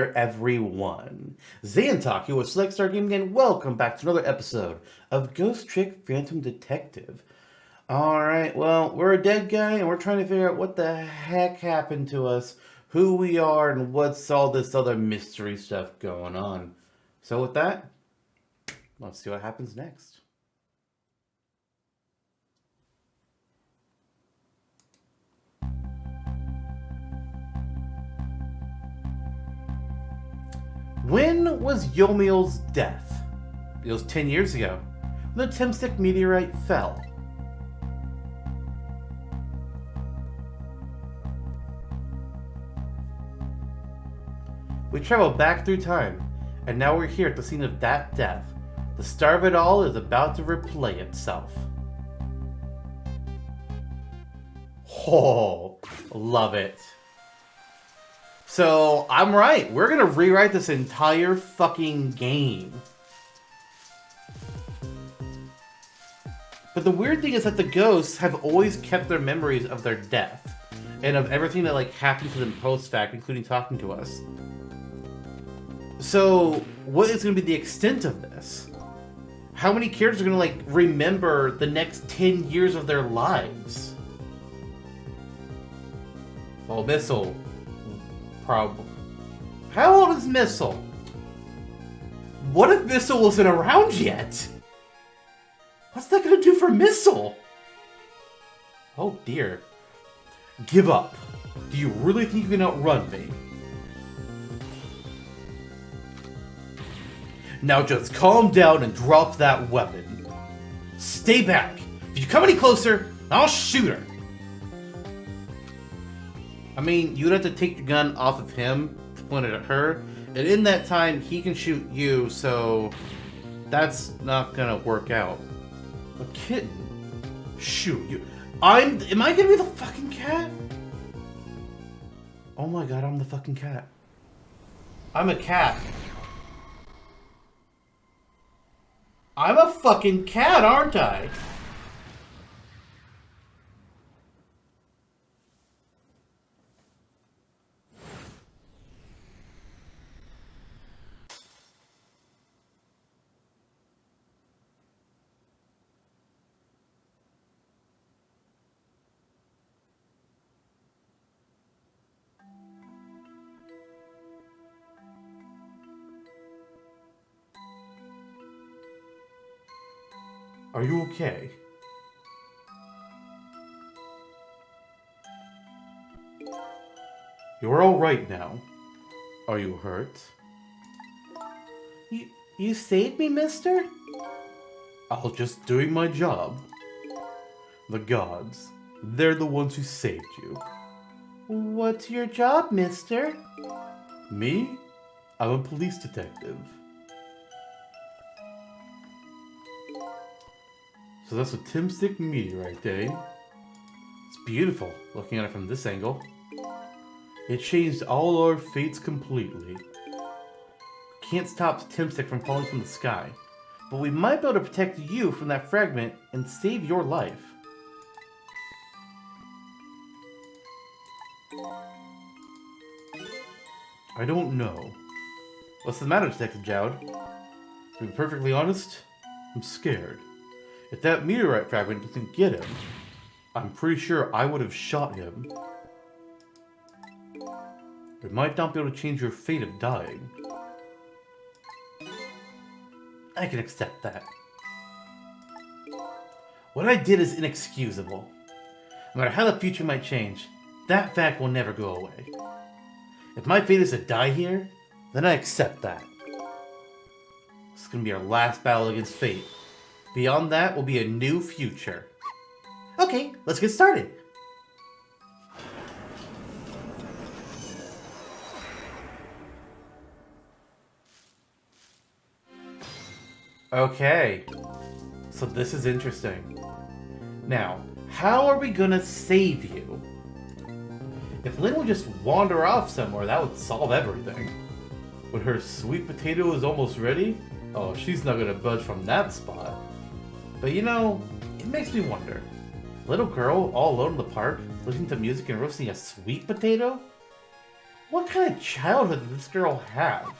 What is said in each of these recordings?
there, everyone. Zantok here with Select Star Gaming, and welcome back to another episode of Ghost Trick Phantom Detective. Alright, well, we're a dead guy, and we're trying to figure out what the heck happened to us, who we are, and what's all this other mystery stuff going on. So with that, let's see what happens next. When was Yomiel's death? It was 10 years ago, when the Timstick meteorite fell. We traveled back through time, and now we're here at the scene of that death. The star of it all is about to replay itself. Oh, love it. So, I'm right. We're gonna rewrite this entire fucking game. But the weird thing is that the ghosts have always kept their memories of their death. And of everything that, happened to them post-fact, including talking to us. So, what is gonna be the extent of this? How many characters are gonna, remember the next 10 years of their lives? Well, Missile... Probably. How old is Missile? What if Missile wasn't around yet? What's that gonna do for Missile? Oh dear. Give up. Do you really think you can outrun me? Now just calm down and drop that weapon. Stay back. If you come any closer, I'll shoot her. I mean, you'd have to take your gun off of him to point it at her, and in that time, he can shoot you, so that's not gonna work out. A kitten? Shoot, you... Am I gonna be the fucking cat? Oh my god, I'm the fucking cat. I'm a cat. I'm a fucking cat, aren't I? Are you okay? You're alright now. Are you hurt? You saved me, mister? I was just doing my job. The gods, they're the ones who saved you. What's your job, mister? Me? I'm a police detective. So that's a Timstick meteorite, eh? It's beautiful, looking at it from this angle. It changed all our fates completely. Can't stop Timstick from falling from the sky, but we might be able to protect you from that fragment and save your life. I don't know. What's the matter, Detective Jowd? To be perfectly honest, I'm scared. If that meteorite fragment doesn't get him, I'm pretty sure I would have shot him. We might not be able to change your fate of dying. I can accept that. What I did is inexcusable. No matter how the future might change, that fact will never go away. If my fate is to die here, then I accept that. This is going to be our last battle against fate. Beyond that will be a new future. Okay, let's get started. Okay, so this is interesting. Now, how are we gonna save you? If Lynn would just wander off somewhere, that would solve everything. When her sweet potato is almost ready, oh, she's not gonna budge from that spot. But you know, it makes me wonder. Little girl all alone in the park, listening to music and roasting a sweet potato? What kind of childhood did this girl have?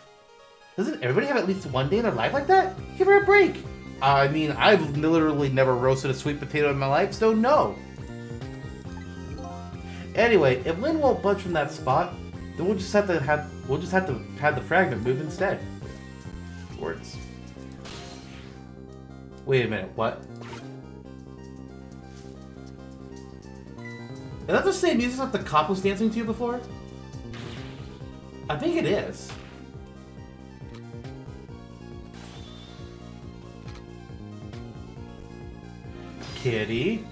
Doesn't everybody have at least one day in their life like that? Give her a break. I mean, I've literally never roasted a sweet potato in my life, so no. Anyway, if Lynn won't budge from that spot, then we'll just have to have the fragment move instead. Words. Wait a minute, what? Is that the same music that the cop was dancing to before? I think it is. Kitty.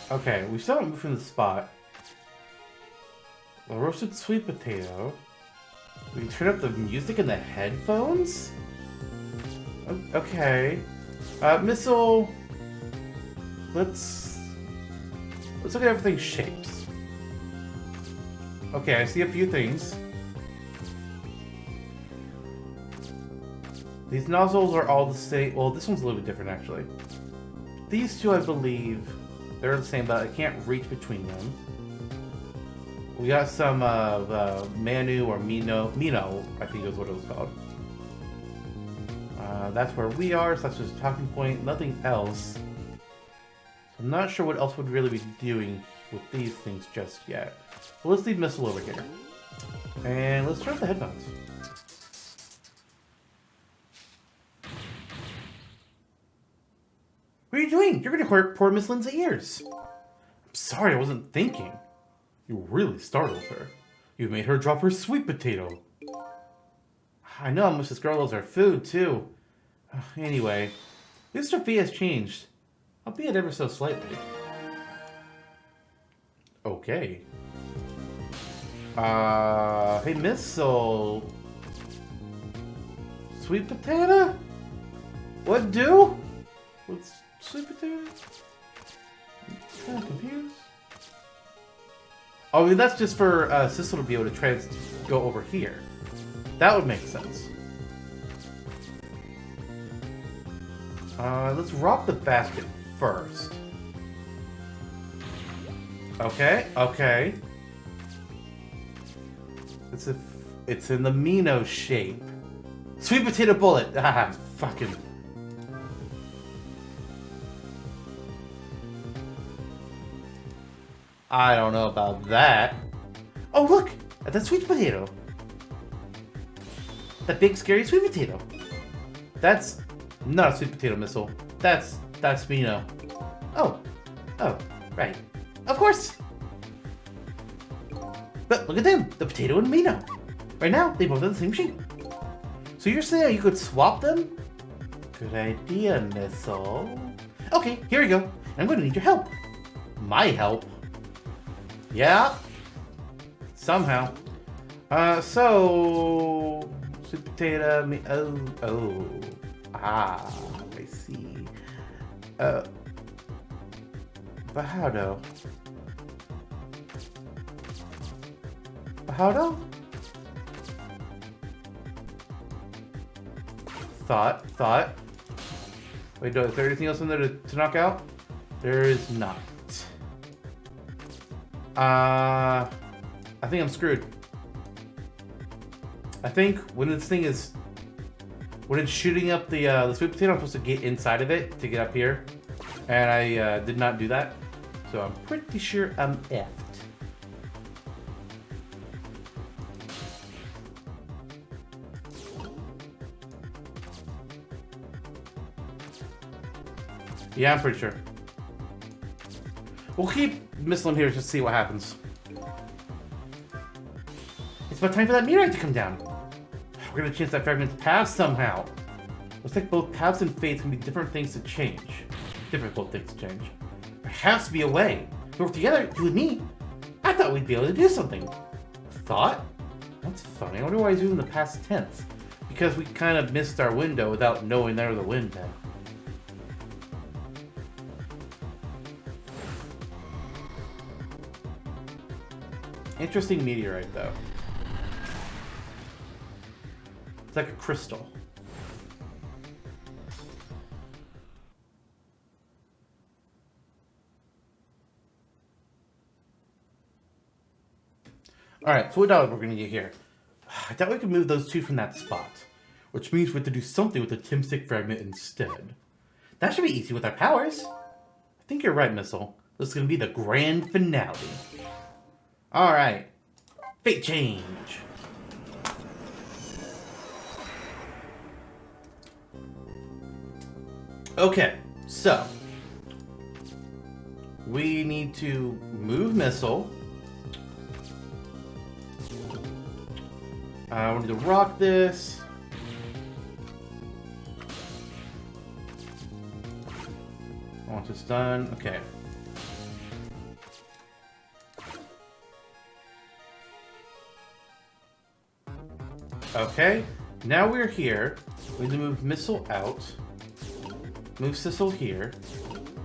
Okay, we still haven't moved from the spot. A roasted sweet potato. We can turn up the music in the headphones? Okay. Missile. Let's look at everything's shapes. Okay, I see a few things. These nozzles are all the same. Well, this one's a little bit different, actually. These two, I believe, they're the same, but I can't reach between them. We got some Manu or Mino, I think is what it was called. That's where we are, so that's just a talking point, nothing else. I'm not sure what else would really be doing with these things just yet. Well, let's leave Missile over here. And let's turn off the headphones. What are you doing? You're gonna hurt poor Miss Lynn's ears. I'm sorry, I wasn't thinking. You really startled her. You made her drop her sweet potato. I know how much this girl loves her food, too. Anyway, Mr. fee has changed, albeit ever so slightly. Okay. Hey, Missile. Sweet potato? What do? What's sweet potato? I'm kind of confused. Oh, that's just for Sissel to be able to go over here. That would make sense. Let's rock the basket first. Okay, okay. It's in the Mino shape. Sweet potato bullet. Ah, fucking. I don't know about that. Oh, look! At that sweet potato. That big, scary sweet potato. That's not a sweet potato missile. That's Mino. Oh, right. Of course! But look at them, the potato and Mino. Right now, they both have the same shape. So you're saying you could swap them? Good idea, Missile. Okay, here we go. I'm going to need your help. My help? Yeah. Somehow. So... Sweet potato, I see. Bajado. Bajado? Thought. Wait, is there anything else in there to knock out? There is not. I think I'm screwed. I think when it's shooting up the sweet potato, I'm supposed to get inside of it to get up here, and I did not do that, so I'm pretty sure I'm effed. Yeah, I'm pretty sure. We'll keep Missile here to see what happens. It's about time for that meteorite to come down. We're gonna change that fragment's path somehow. Looks like both paths and fates can be different things to change. Difficult things to change. There has to be a way. We work together, you and me. I thought we'd be able to do something. Thought? That's funny. I wonder why he's using the past tense. Because we kind of missed our window without knowing there was a window. Interesting meteorite, though. It's like a crystal. Alright, so what dialogue we're gonna get here? I thought we could move those two from that spot. Which means we have to do something with the Timstick fragment instead. That should be easy with our powers. I think you're right, Missile. This is gonna be the grand finale. Alright. Fate change. Okay, so we need to move Missile. We need to rock this. Once it's done, okay. Okay, now we're here. We need to move Missile out. Move Sissel here.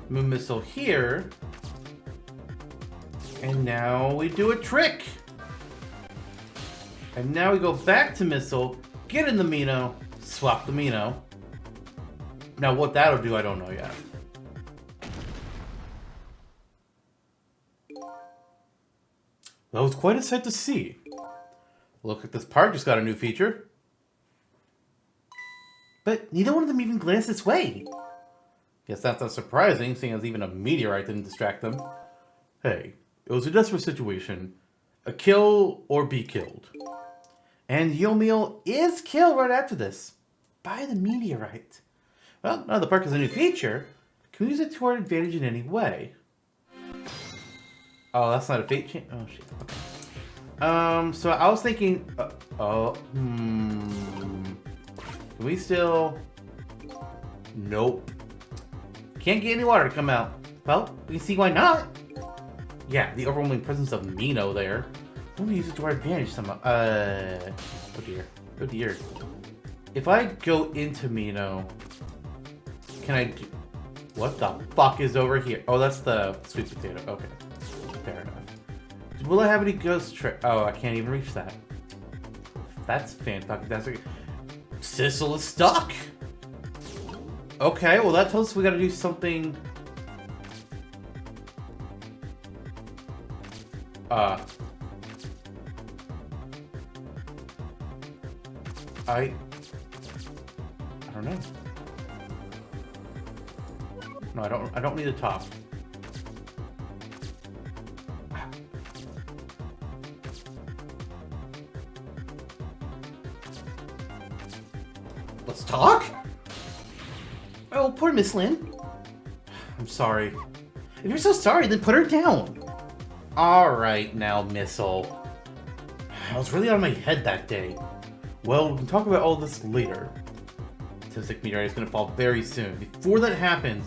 Move Missile here. And now we do a trick. And now we go back to Missile, get in the Mino, swap the Mino. Now what that'll do, I don't know yet. That was quite a sight to see. Look at this part, just got a new feature. But neither one of them even glanced this way. Guess that's not surprising, seeing as even a meteorite didn't distract them. Hey, it was a desperate situation. A kill or be killed. And Yomiel is killed right after this. By the meteorite. Well, now the park has a new feature. Can we use it to our advantage in any way? Oh, that's not a fate change? Oh, shit. Okay. So I was thinking... Can we still... Nope. Can't get any water to come out. Well, we can see why not. Yeah, the overwhelming presence of Mino there. Let me use it to our advantage somehow. Oh dear. Oh dear. If I go into Mino, can I do... What the fuck is over here? Oh, that's the sweet potato. Okay. Fair enough. Will I have any ghost trick? Oh, I can't even reach that. That's fantastic. Sissel is stuck! Okay, well that tells us we gotta do something... I don't know. No, I don't need a top. Let's talk? Oh, poor Miss Lynn. I'm sorry. If you're so sorry, then put her down. Alright now, Missile. I was really out of my head that day. Well, we can talk about all this later. Timstick meteorite is going to fall very soon. Before that happens,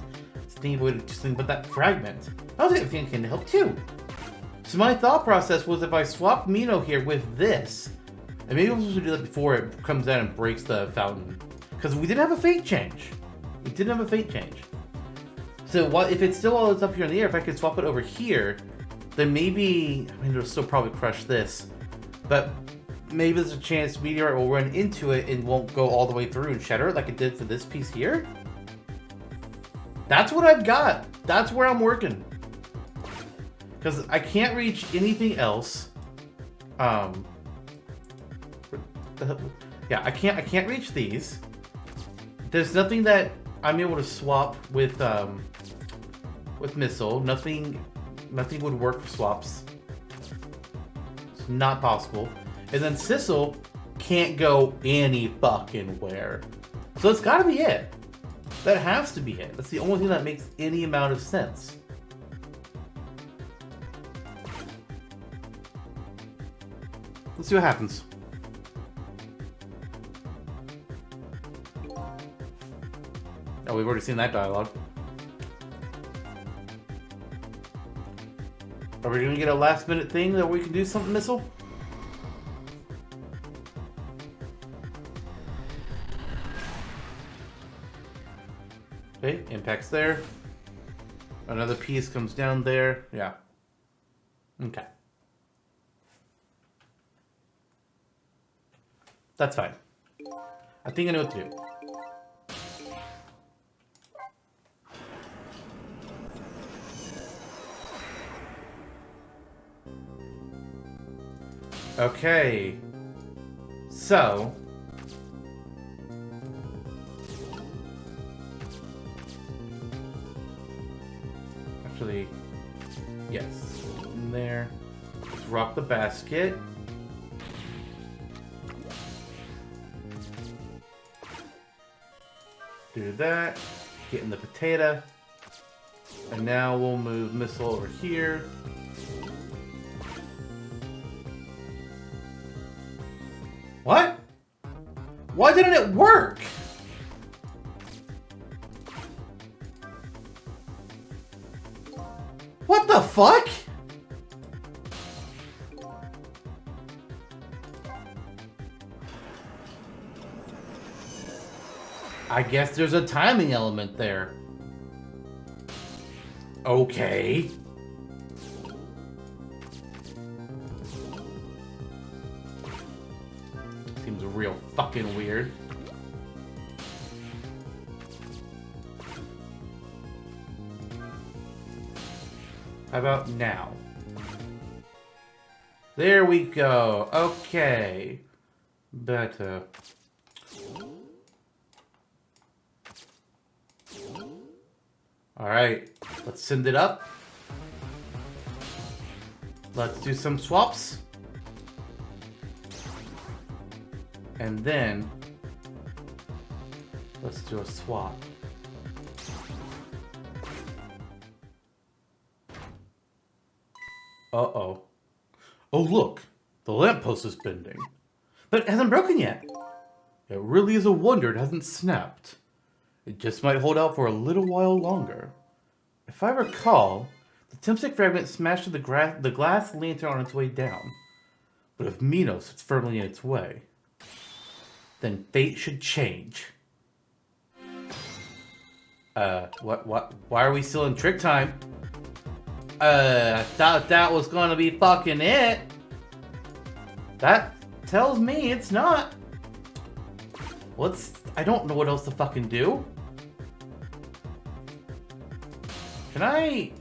think about that fragment. I was thinking can help too. So my thought process was if I swap Mino here with this, and maybe we're supposed to do that before it comes down and breaks the fountain. Because we didn't have a fate change. We didn't have a fate change. So what if it's still all that's up here in the air, if I could swap it over here, then maybe, I mean, it'll still probably crush this, but maybe there's a chance meteorite will run into it and won't go all the way through and shatter it like it did for this piece here. That's what I've got. That's where I'm working. Because I can't reach anything else. Yeah, I can't reach these. There's nothing that I'm able to swap with Missile. Nothing would work for swaps. It's not possible. And then Sissel can't go any fucking where. So it's gotta be it. That has to be it. That's the only thing that makes any amount of sense. Let's see what happens. Oh, we've already seen that dialogue. Are we gonna get a last minute thing that we can do something, Missile? Okay, impact's there. Another piece comes down there. Yeah. Okay. That's fine. I think I know what to do. Okay. So... Actually... Yes. In there. Let's rock the basket. Do that. Get in the potato. And now we'll move missile over here. What? Why didn't it work? What the fuck? I guess there's a timing element there. Okay. Seems real fucking weird. How about now? There we go. Okay. Better. Alright. Let's send it up. Let's do some swaps. And then let's do a swap. Uh-oh. Oh, look. The lamppost is bending. But it hasn't broken yet. It really is a wonder it hasn't snapped. It just might hold out for a little while longer. If I recall, the Timstick fragment smashed the glass lantern on its way down. But if Minos sits firmly in its way, then fate should change. What? Why are we still in trick time? I thought that was gonna be fucking it. That tells me it's not. I don't know what else to fucking do. Can I...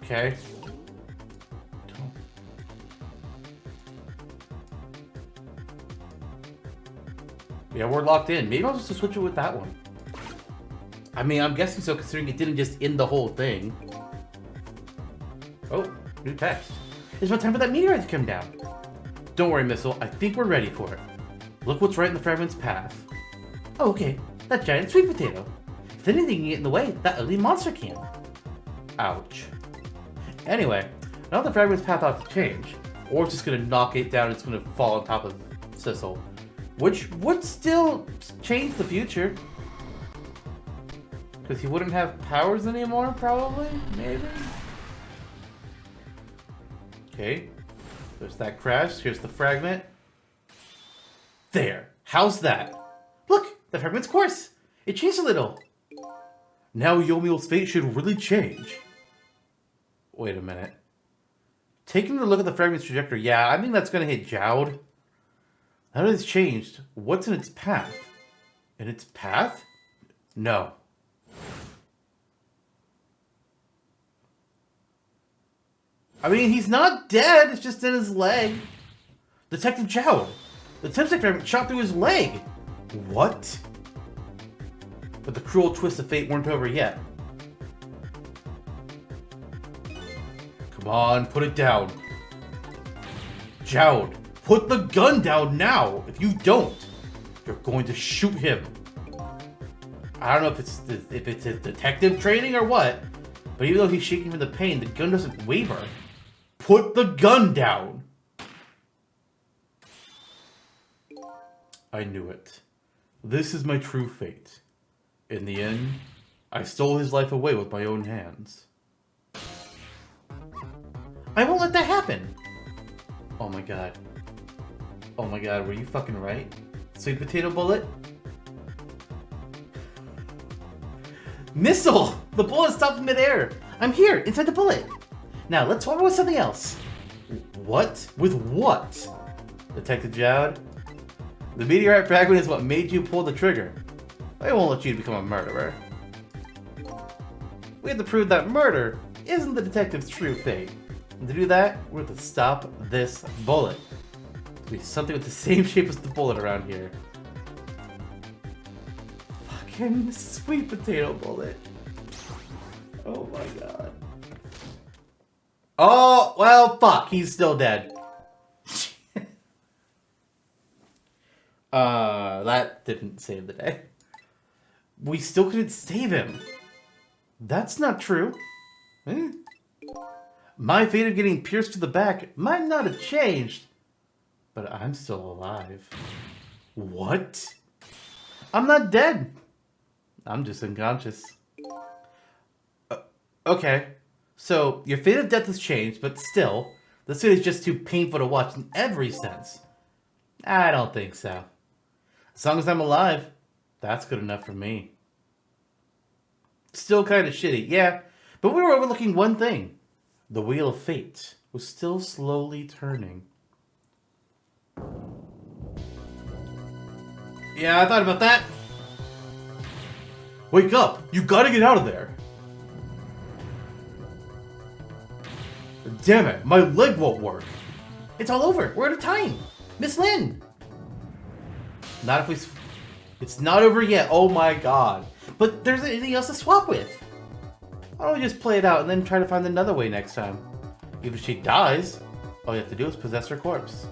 Okay. Yeah, we're locked in. Maybe I'll just switch it with that one. I mean, I'm guessing so, considering it didn't just end the whole thing. Oh, new text. It's about time for that meteorite to come down. Don't worry, Missile. I think we're ready for it. Look what's right in the fragment's path. Oh, okay. That giant sweet potato. If anything can get in the way, that ugly monster can. Ouch. Anyway, now the fragment's path ought to change. Or it's just going to knock it down and it's going to fall on top of Sissel. Which would still change the future. Because he wouldn't have powers anymore, probably? Maybe? Okay. There's that crash. Here's the fragment. There. How's that? Look! The fragment's course! It changed a little! Now Yomiel's fate should really change. Wait a minute. Taking a look at the fragment's trajectory, yeah, I think that's gonna hit Jowd. Now that it's changed, what's in its path? In its path? No. I mean, he's not dead, it's just in his leg. Detective Jowd! The Timstick fragment shot through his leg! What? But the cruel twists of fate weren't over yet. Come on, put it down. Jowd, put the gun down now! If you don't, you're going to shoot him. I don't know if it's his detective training or what, but even though he's shaking from the pain, the gun doesn't waver. Put the gun down! I knew it. This is my true fate. In the end, I stole his life away with my own hands. I won't let that happen! Oh my god. Oh my god, were you fucking right? Sweet potato bullet? Missile! The bullet stopped in midair! I'm here, inside the bullet! Now, let's swap it with something else. What? With what? Detective Jowd? The meteorite fragment is what made you pull the trigger. I won't let you become a murderer. We have to prove that murder isn't the detective's true fate. And to do that, we're going to stop this bullet. Be something with the same shape as the bullet around here. Fucking sweet potato bullet. Oh my god. Oh, well, fuck. He's still dead. That didn't save the day. We still couldn't save him. That's not true. My fate of getting pierced to the back might not have changed, but I'm still alive. What? I'm not dead. I'm just unconscious. Okay. So, your fate of death has changed, but still, this fate is just too painful to watch in every sense. I don't think so. As long as I'm alive, that's good enough for me. Still kind of shitty, yeah, but we were overlooking one thing. The wheel of fate was still slowly turning. Yeah, I thought about that. Wake up! You gotta get out of there! Damn it, my leg won't work. It's all over. We're out of time. Miss Lynn! Not if we... It's not over yet. Oh my god. But there's anything else to swap with. Why don't we just play it out and then try to find another way next time? Even if she dies, all you have to do is possess her corpse.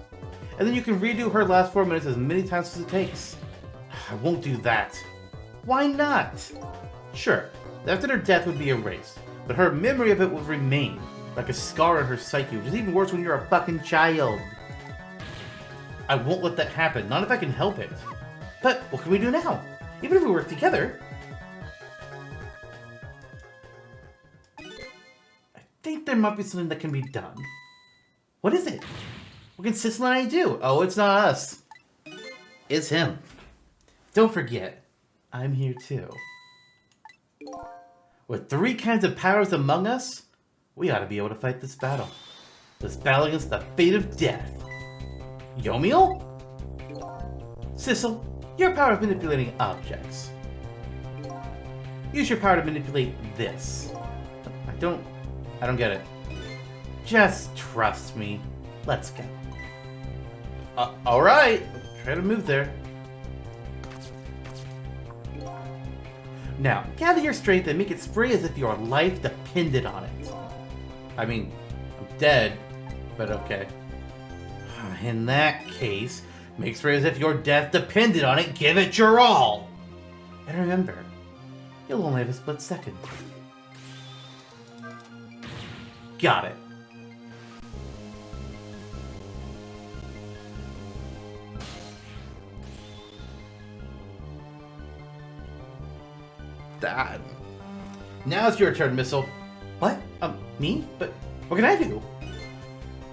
And then you can redo her last 4 minutes as many times as it takes. I won't do that. Why not? Sure, after her death would be erased, but her memory of it would remain, like a scar on her psyche, which is even worse when you're a fucking child. I won't let that happen, not if I can help it. But what can we do now? Even if we work together. I think there might be something that can be done. What is it? What can Sissel and I do? Oh, it's not us. It's him. Don't forget, I'm here too. With 3 kinds of powers among us, we ought to be able to fight this battle. This battle against the fate of death. Yomiel? Sissel, your power of manipulating objects. Use your power to manipulate this. I don't get it. Just trust me. Let's go. Alright. Try to move there. Now, gather your strength and make it spray as if your life depended on it. I mean, I'm dead, but okay. In that case, make spray as if your death depended on it. Give it your all. And remember, you'll only have a split second. Got it. That. Now it's your turn, Missile. What? Me? But what can I do?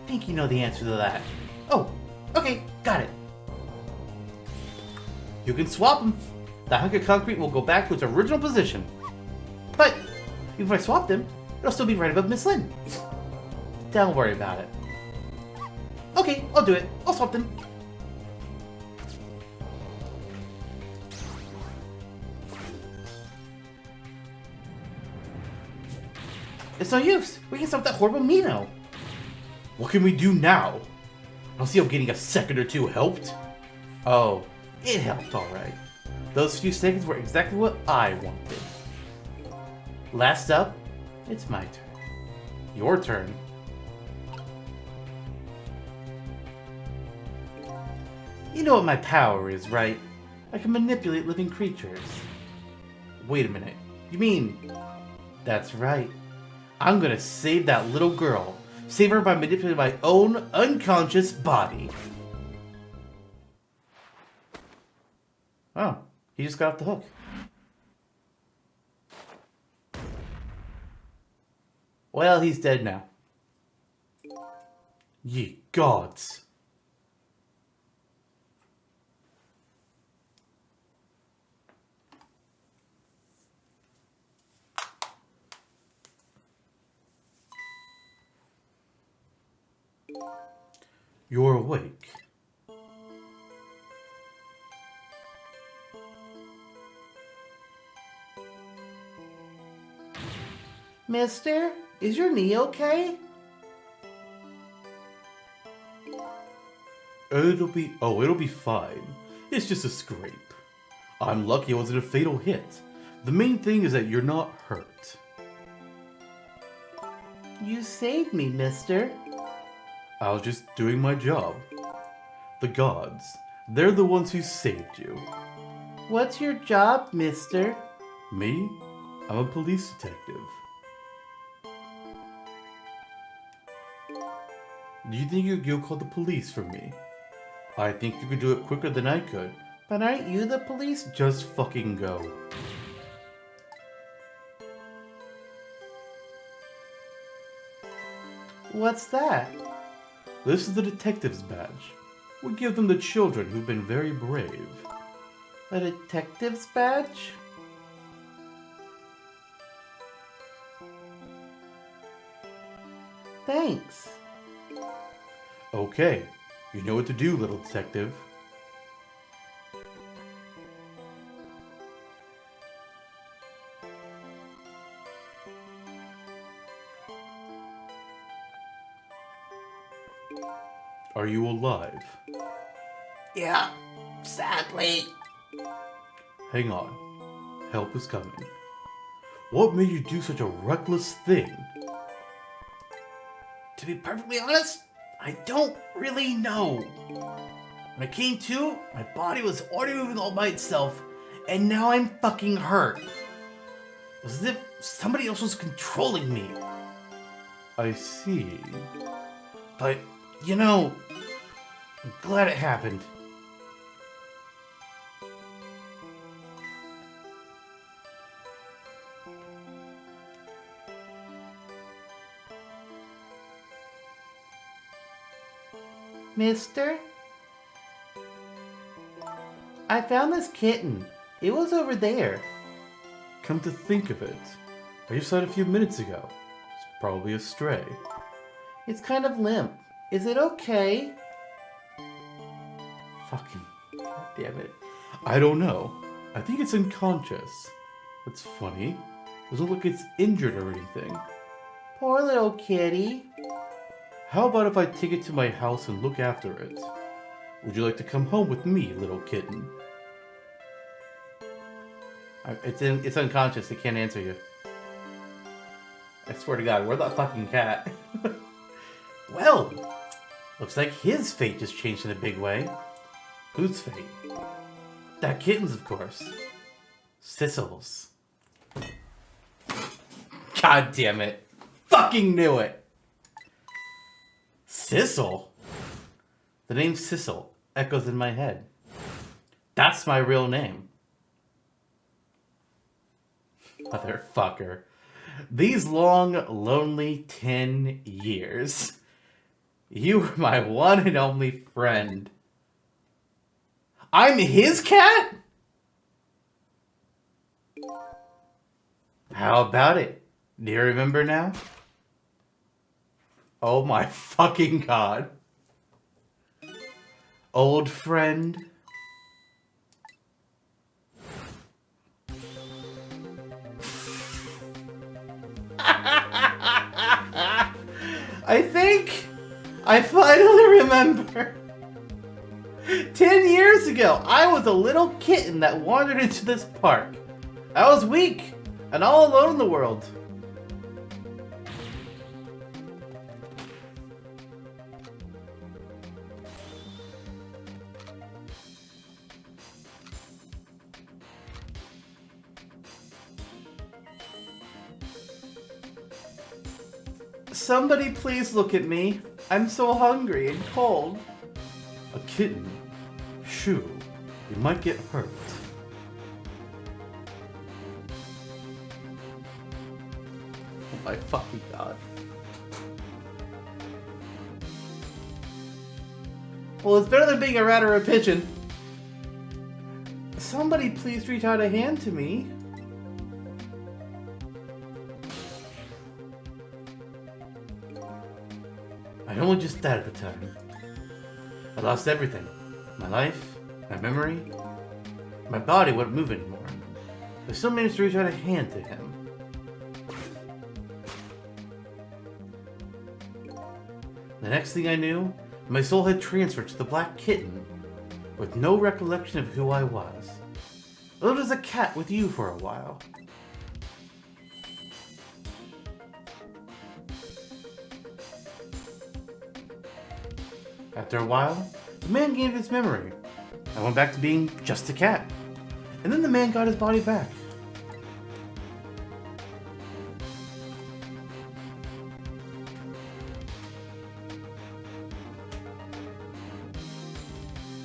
Think you know the answer to that. Oh, okay, got it. You can swap them. The hunk of concrete will go back to its original position. But if I swap them, it'll still be right above Miss Lynn. Don't worry about it. Okay, I'll do it. I'll swap them. It's no use. We can stop that horrible Mino. What can we do now? I'll see how getting a second or two helped. Oh, it helped alright. Those few seconds were exactly what I wanted. Last up, it's my turn. Your turn. You know what my power is, right? I can manipulate living creatures. Wait a minute. You mean... That's right. I'm gonna save that little girl. Save her by manipulating my own unconscious body. Oh, he just got off the hook. Well, he's dead now. Ye gods. You're awake. Mister, Is your knee okay? It'll be fine. It's just a scrape. I'm lucky it wasn't a fatal hit. The main thing is that you're not hurt. You saved me, mister. I was just doing my job. The gods, they're the ones who saved you. What's your job, mister? Me? I'm a police detective. Do you think you'll call the police for me? I think you could do it quicker than I could. But aren't you the police? Just fucking go. What's that? This is the detective's badge. We give them to children who've been very brave. A detective's badge? Thanks. Okay, you know what to do, little detective. Are you alive? Yeah, sadly. Hang on. Help is coming. What made you do such a reckless thing? To be perfectly honest, I don't really know. When I came to, my body was already moving all by itself, and now I'm fucking hurt. It was as if somebody else was controlling me. I see. But, you know, I'm glad it happened. Mister? I found this kitten. It was over there. Come to think of it, I just saw it a few minutes ago. It's probably a stray. It's kind of limp. Is it okay? Fucking damn it. I don't know. I think it's unconscious. That's funny. Doesn't look like it's injured or anything. Poor little kitty. How about if I take it to my house and look after it? Would you like to come home with me, little kitten? It's unconscious. It can't answer you. I swear to God, where's that fucking cat? Well, looks like his fate just changed in a big way. Whose fate? That kitten's, of course. Sissel's. God damn it. Fucking knew it. Sissel? The name Sissel echoes in my head. That's my real name. Motherfucker. These long, lonely 10 years. You were my one and only friend. I'm his cat? How about it? Do you remember now? Oh my fucking God. Old friend. I think I finally remember. 10 years ago, I was a little kitten that wandered into this park. I was weak and all alone in the world. Somebody please look at me. I'm so hungry and cold. A kitten? Shoo, you might get hurt. Oh my fucking God. Well, it's better than being a rat or a pigeon. Somebody please reach out a hand to me. I only just died at the time. I lost everything. My life, my memory, my body wouldn't move anymore. I still managed to reach out a hand to him. The next thing I knew, my soul had transferred to the black kitten, with no recollection of who I was. I lived as a cat with you for a while. After a while, the man gained his memory. I went back to being just a cat. And then the man got his body back.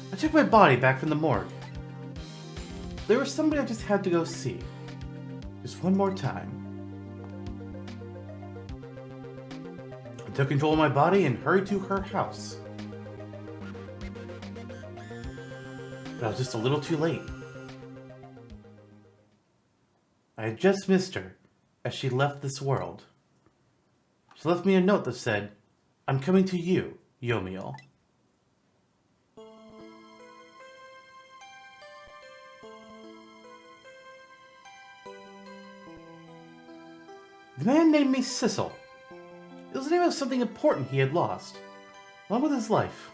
I took my body back from the morgue. There was somebody I just had to go see. Just one more time. I took control of my body and hurried to her house. But I was just a little too late. I had just missed her as she left this world. She left me a note that said, "I'm coming to you, Yomiel." The man named me Sissel. It was the name of something important he had lost, along with his life.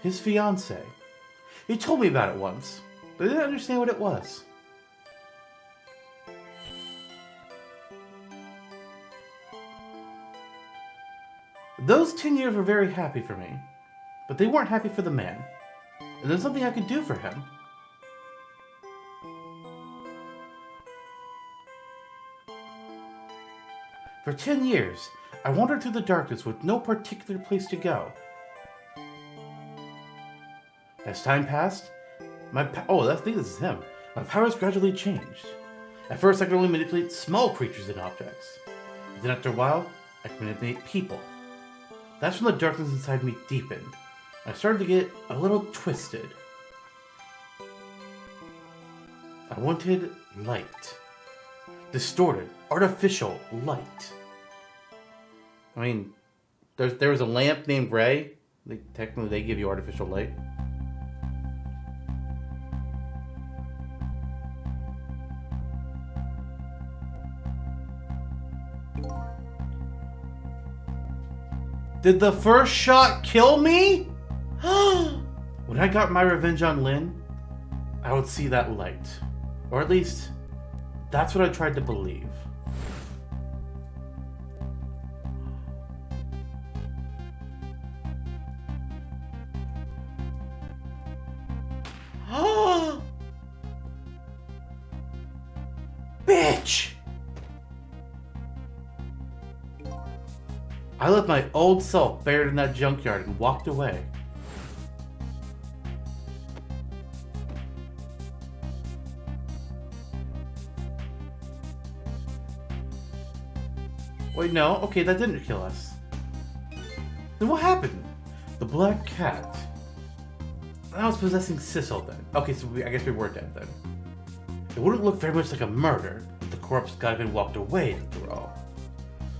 His fiancée. He told me about it once, but I didn't understand what it was. Those 10 years were very happy for me, but they weren't happy for the man. And there's something I could do for him. For 10 years, I wandered through the darkness with no particular place to go. As time passed, I think this is him. My powers gradually changed. At first, I could only manipulate small creatures and objects. Then after a while, I could manipulate people. That's when the darkness inside me deepened. I started to get a little twisted. I wanted light. Distorted, artificial light. I mean, there was a lamp named Ray. Technically, they give you artificial light. Did the first shot kill me? When I got my revenge on Lynn, I would see that light. Or at least, that's what I tried to believe. Bitch! I left my old self buried in that junkyard and walked away. Wait, no. Okay, that didn't kill us. Then what happened? The black cat. I was possessing Sissel then. Okay, so I guess we were dead then. It wouldn't look very much like a murder if the corpse got up and walked away after all.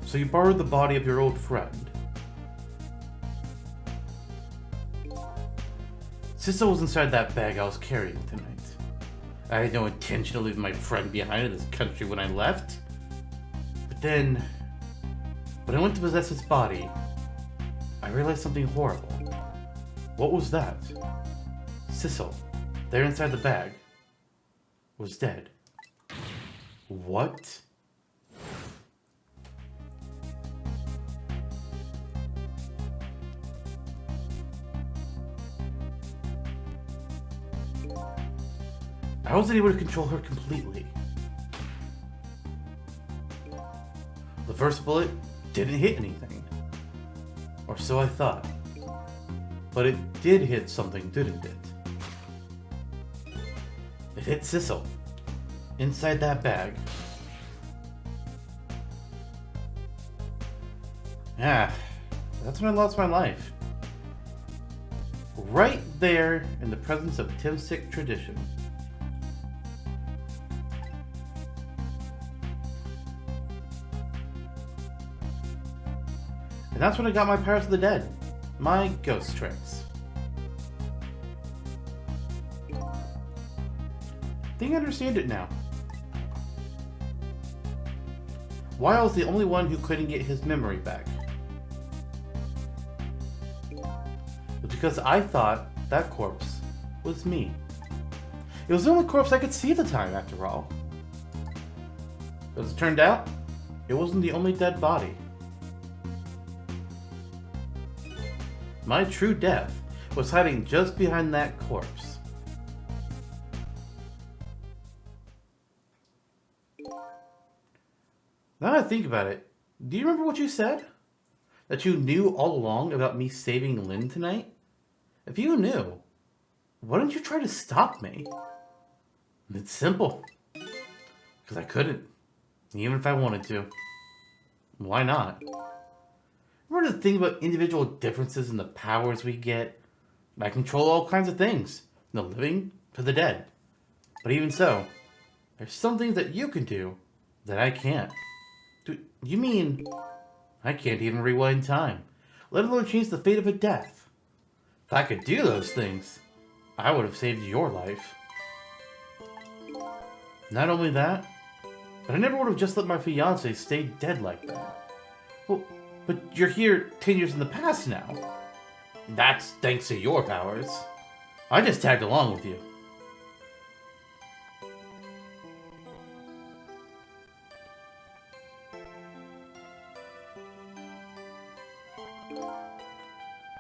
So you borrowed the body of your old friend. Sissel was inside that bag I was carrying tonight. I had no intention of leaving my friend behind in this country when I left. But then, when I went to possess his body, I realized something horrible. What was that? Sissel, there inside the bag, was dead. What? I wasn't able to control her completely. The first bullet didn't hit anything. Or so I thought. But it did hit something, didn't it? It hit Sissel. Inside that bag. Yeah, that's when I lost my life. Right there in the presence of Timsic tradition. And that's when I got my powers of the dead. My ghost tricks. I think I understand it now. Why I was the only one who couldn't get his memory back. was because I thought that corpse was me. It was the only corpse I could see at the time, after all. As it turned out, it wasn't the only dead body. My true death was hiding just behind that corpse. Now that I think about it, do you remember what you said? That you knew all along about me saving Lynn tonight? If you knew, why didn't you try to stop me? It's simple. Because I couldn't. Even if I wanted to. Why not? Remember the thing about individual differences in the powers we get? I control all kinds of things, from the living to the dead. But even so, there's some things that you can do that I can't. Do you mean I can't even rewind time, let alone change the fate of a death? If I could do those things, I would have saved your life. Not only that, but I never would have just let my fiancé stay dead like that. Well, but you're here 10 years in the past now. That's thanks to your powers. I just tagged along with you.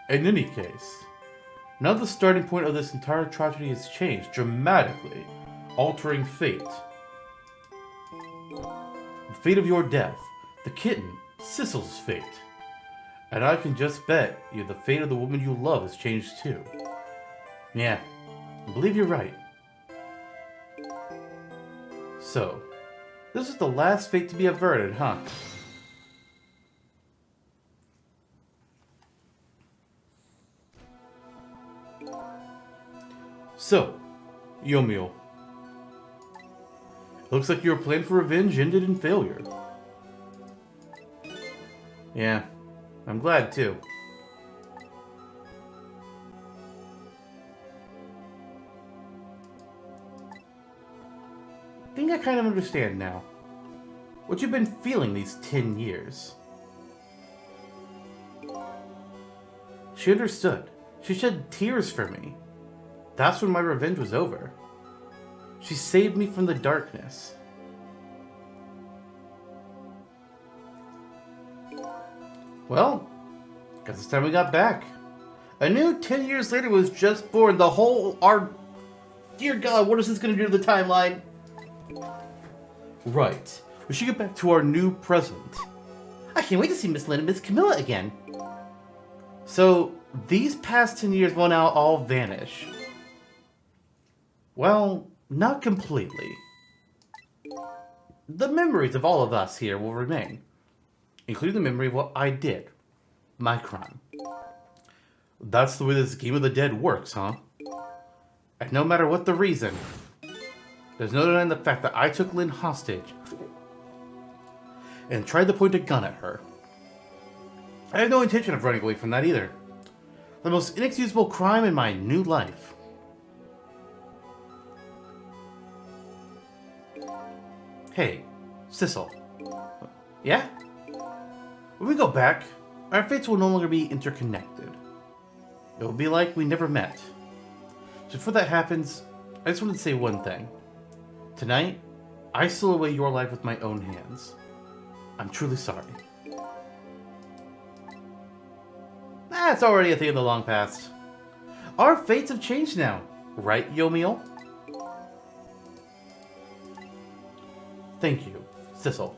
In any case, now the starting point of this entire tragedy has changed dramatically, altering fate. The fate of your death, the kitten, Sissel's fate. And I can just bet you the fate of the woman you love has changed too. Yeah, I believe you're right. So, this is the last fate to be averted, huh? So, Yomio. Looks like your plan for revenge ended in failure. Yeah, I'm glad too. I think I kind of understand now. What you've been feeling these 10 years. She understood. She shed tears for me. That's when my revenge was over. She saved me from the darkness. Well, guess it's time we got back. A new 10 years later was just born. Dear God, what is this going to do to the timeline? Right. We should get back to our new present. I can't wait to see Miss Lynn and Miss Camilla again. So, these past 10 years will now all vanish. Well, not completely. The memories of all of us here will remain, including the memory of what I did, my crime. That's the way this game of the dead works, huh? And no matter what the reason, there's no denying the fact that I took Lynn hostage and tried to point a gun at her. I have no intention of running away from that either. The most inexcusable crime in my new life. Hey, Sissel. Yeah? When we go back, our fates will no longer be interconnected. It will be like we never met. So before that happens, I just want to say one thing. Tonight, I stole away your life with my own hands. I'm truly sorry. That's already a thing of the long past. Our fates have changed now, right, Yomiel? Thank you, Sissel.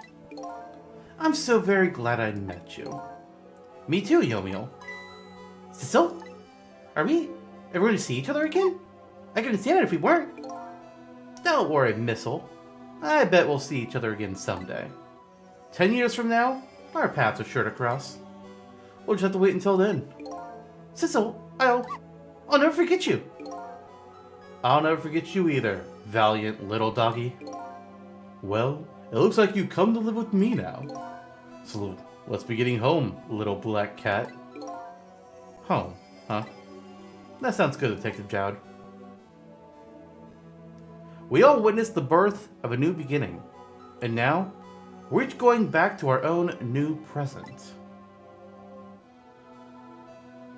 I'm so very glad I met you. Me too, Yomiel. Sissel? Are we ever going to see each other again? I couldn't stand it if we weren't. Don't worry, Missile. I bet we'll see each other again someday. 10 years from now, our paths are sure to cross. We'll just have to wait until then. Sissel, I'll never forget you. I'll never forget you either, valiant little doggy. Well, it looks like you come to live with me now. So let's be getting home, little black cat. Home, huh? That sounds good, Detective Jowd. We all witnessed the birth of a new beginning. And now, we're each going back to our own new present.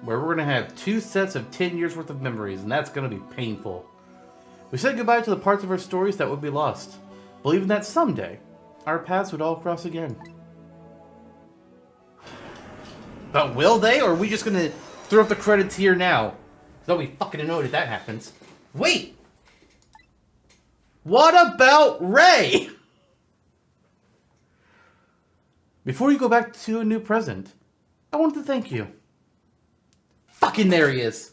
where we're going to have 2 sets of 10 years worth of memories, and that's going to be painful. We said goodbye to the parts of our stories that would be lost, believing that someday our paths would all cross again. But will they, or are we just going to throw up the credits here now? That'll be fucking annoyed if that happens. Wait! What about Ray? Before you go back to a new present, I wanted to thank you. Fucking there he is.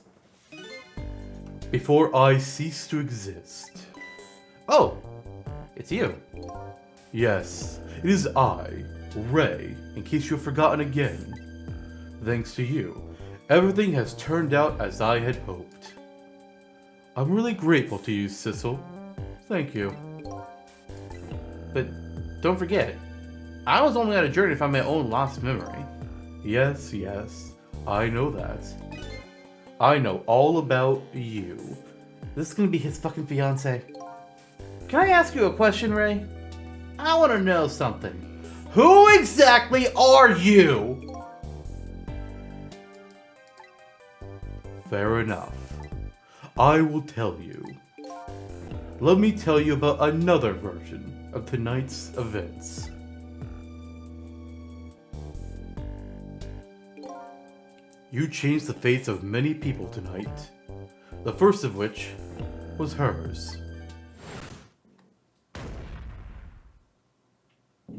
Before I cease to exist. Oh, it's you. Yes, it is I, Ray, in case you've forgotten again. Thanks to you, everything has turned out as I had hoped. I'm really grateful to you, Sissel. Thank you. But don't forget, I was only on a journey to find my own lost memory. Yes, I know that. I know all about you. This is gonna be his fucking fiance. Can I ask you a question, Ray? I want to know something. Who exactly are you? Fair enough. I will tell you. Let me tell you about another version of tonight's events. You changed the fates of many people tonight. The first of which was hers.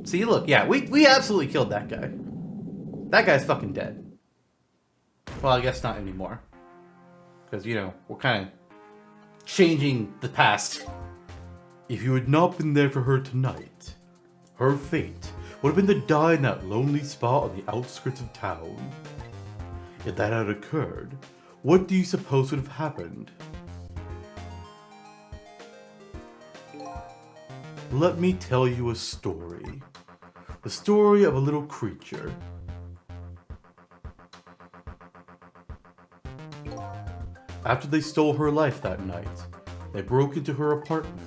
See, look, yeah, we absolutely killed that guy. That guy's fucking dead. Well, I guess not anymore. Because, you know, we're kind of changing the past. If you had not been there for her tonight, her fate would have been to die in that lonely spot on the outskirts of town. If that had occurred, what do you suppose would have happened? Let me tell you a story. The story of a little creature. After they stole her life that night, they broke into her apartment.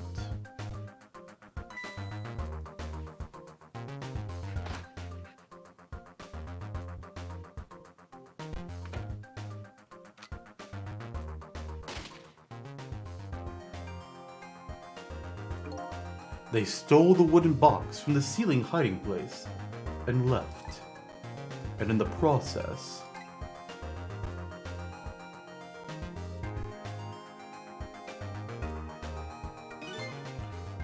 They stole the wooden box from the ceiling hiding place and left. And in the process,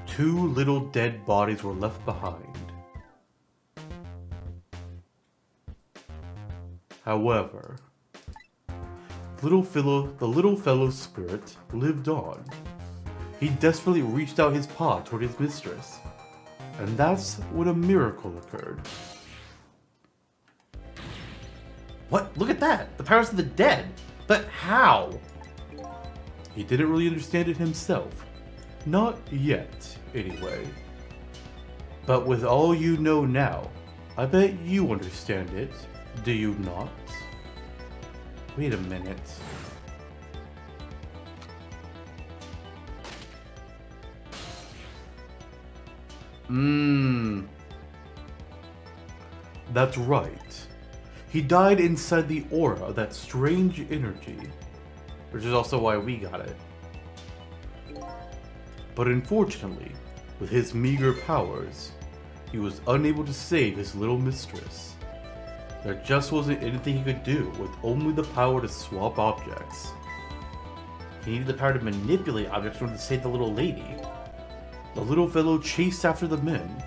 two little dead bodies were left behind. However, the little fellow's spirit lived on. He desperately reached out his paw toward his mistress, and that's when a miracle occurred. What? Look at that! The powers of the dead! But how? He didn't really understand it himself. Not yet, anyway. But with all you know now, I bet you understand it, do you not? Wait a minute. That's right. He died inside the aura of that strange energy, which is also why we got it. But unfortunately, with his meager powers, he was unable to save his little mistress. There just wasn't anything he could do with only the power to swap objects. He needed the power to manipulate objects in order to save the little lady. The little fellow chased after the men,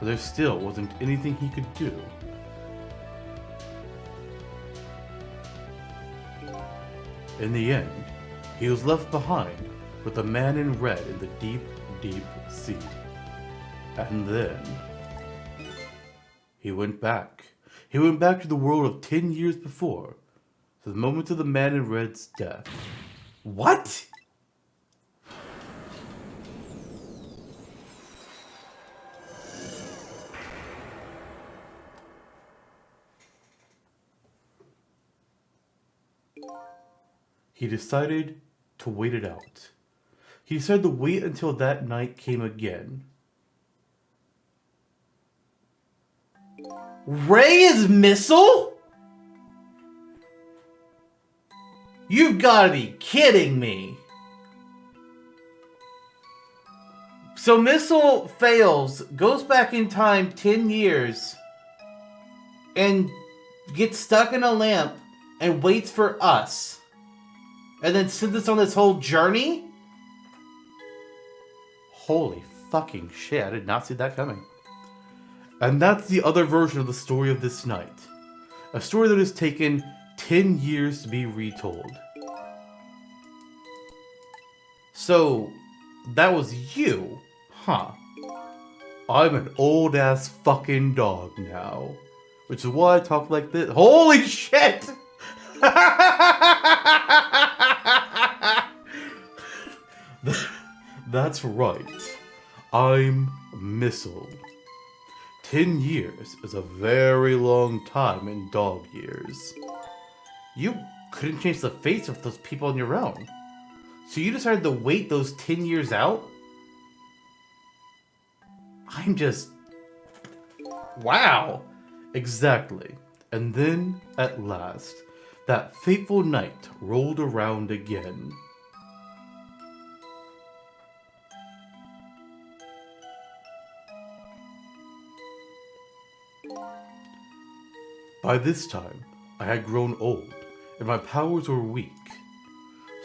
but there still wasn't anything he could do. In the end, he was left behind with the man in red in the deep, deep sea. And then he went back. He went back to the world of 10 years before, to the moment of the man in red's death. What? He decided to wait it out. He decided to wait until that night came again. Ray is Missile? You've got to be kidding me. So Missile fails, goes back in time 10 years, and gets stuck in a lamp and waits for us. And then sends us on this whole journey? Holy fucking shit, I did not see that coming. And that's the other version of the story of this night. A story that has taken 10 years to be retold. So, that was you, huh? I'm an old ass fucking dog now. Which is why I talk like this. Holy shit! That's right. I'm Missile. 10 years is a very long time in dog years. You couldn't change the face of those people on your own. So you decided to wait those 10 years out? I'm just... Wow! Exactly. And then, at last, that fateful night rolled around again. By this time, I had grown old, and my powers were weak.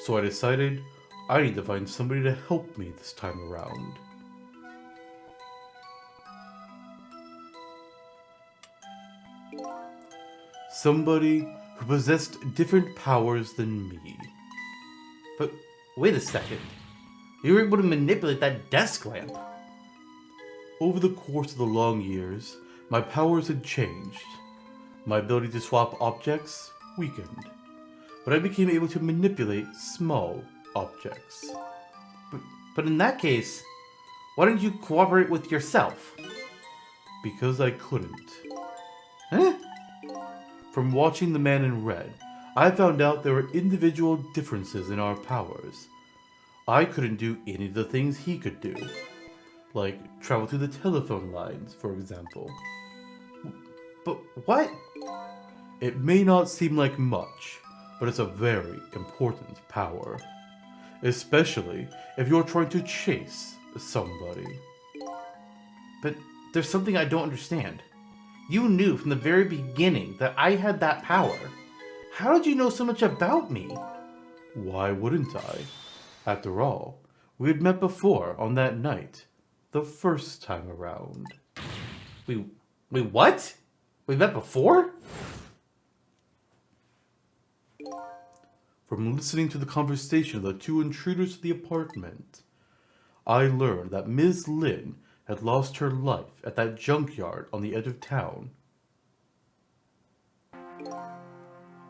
So I decided I need to find somebody to help me this time around. Somebody who possessed different powers than me. But wait a second. You were able to manipulate that desk lamp. Over the course of the long years, my powers had changed. My ability to swap objects weakened, but I became able to manipulate small objects. But in that case, why didn't you cooperate with yourself? Because I couldn't. Huh? From watching The Man in Red, I found out there were individual differences in our powers. I couldn't do any of the things he could do, like travel through the telephone lines, for example. But what? It may not seem like much, but it's a very important power. Especially if you're trying to chase somebody. But there's something I don't understand. You knew from the very beginning that I had that power. How did you know so much about me? Why wouldn't I? After all, we had met before on that night, the first time around. Wait, what? We met before? From listening to the conversation of the two intruders to the apartment, I learned that Ms. Lin had lost her life at that junkyard on the edge of town.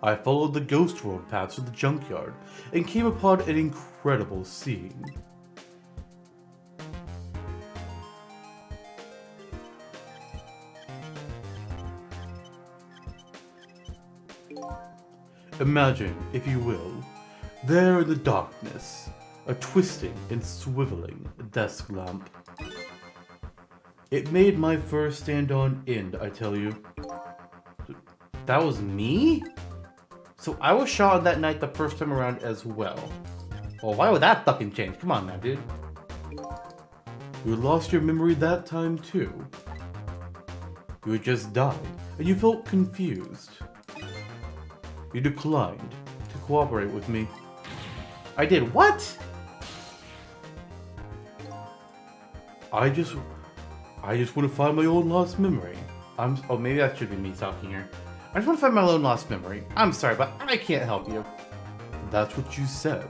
I followed the ghost road paths to the junkyard and came upon an incredible scene. Imagine, if you will, there in the darkness, a twisting and swiveling desk lamp. It made my fur stand on end, I tell you. That was me? So I was shot on that night the first time around as well. Well, why would that fucking change? Come on now, dude. You lost your memory that time too. You had just died, and you felt confused. You declined to cooperate with me. I did what? I just want to find my own lost memory. Oh, maybe that should be me talking here. I just want to find my own lost memory. I'm sorry, but I can't help you. That's what you said.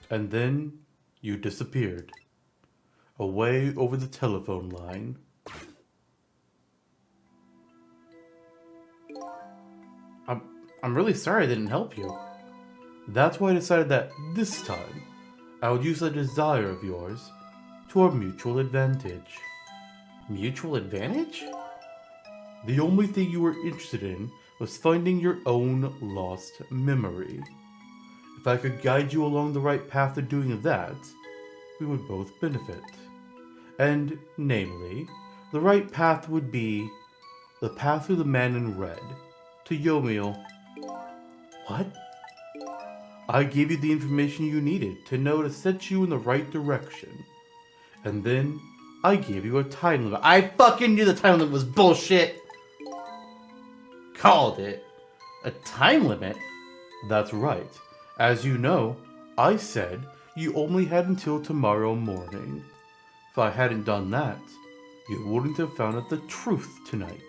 And then you disappeared. Away over the telephone line. I'm really sorry I didn't help you. That's why I decided that this time, I would use a desire of yours to our mutual advantage. Mutual advantage? The only thing you were interested in was finding your own lost memory. If I could guide you along the right path to doing that, we would both benefit. And, namely, the right path would be the path through the man in red, to Yomiel. What? I gave you the information you needed to know to set you in the right direction. And then I gave you a time limit. I fucking knew the time limit was bullshit! Called it. A time limit? That's right. As you know, I said you only had until tomorrow morning. If I hadn't done that, you wouldn't have found out the truth tonight.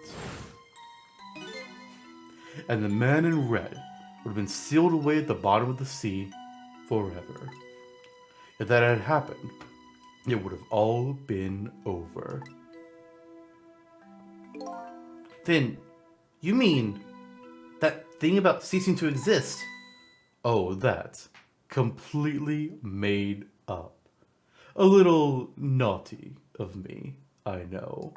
And the man in red would have been sealed away at the bottom of the sea forever. If that had happened, it would have all been over. Then, you mean that thing about ceasing to exist? Oh, that's completely made up. A little naughty of me, I know.